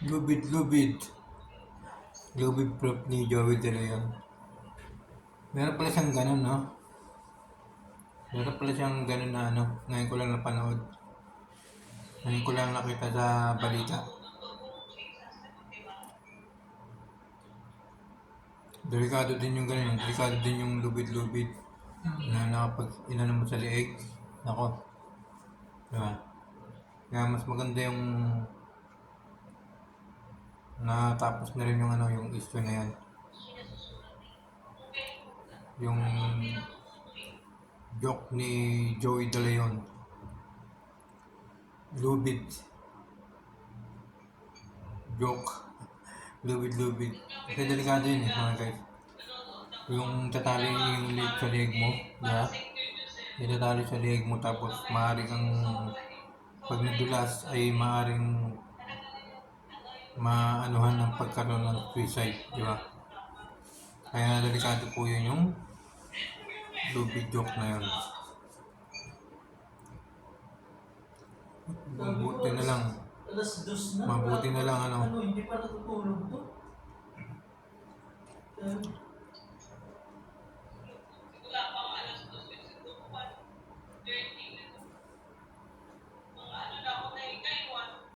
Lubid-lubid. Lubid proof ni Joey De Leon. Meron pala siyang ganun, no? Meron pala siyang ganun na ano. Ngayon ko lang napanood. Ngayon ko lang nakita sa balita. Delikado din yung ganun. Delikado din yung lubid-lubid. Na nakapag inano mo sa leeg. Nako. Diba? Kaya mas maganda yung natapos na rin yung ano, yung issue na yan. Yung joke ni Joey De Leon. Lubid. Joke. Lubid-lubid. Kasi delikado yun eh, mga guys. Yung tatali yung leg sa leg mo, diba? Itatali sa leg mo tapos maaari kang pag nadulas ay maaring maanuhan ng pagkaroon ng suicide, di ba? Kaya delikado po yun yung lubid joke na yun. Mabuti na lang. Mabuti na lang ano. Hindi pa natutulog to.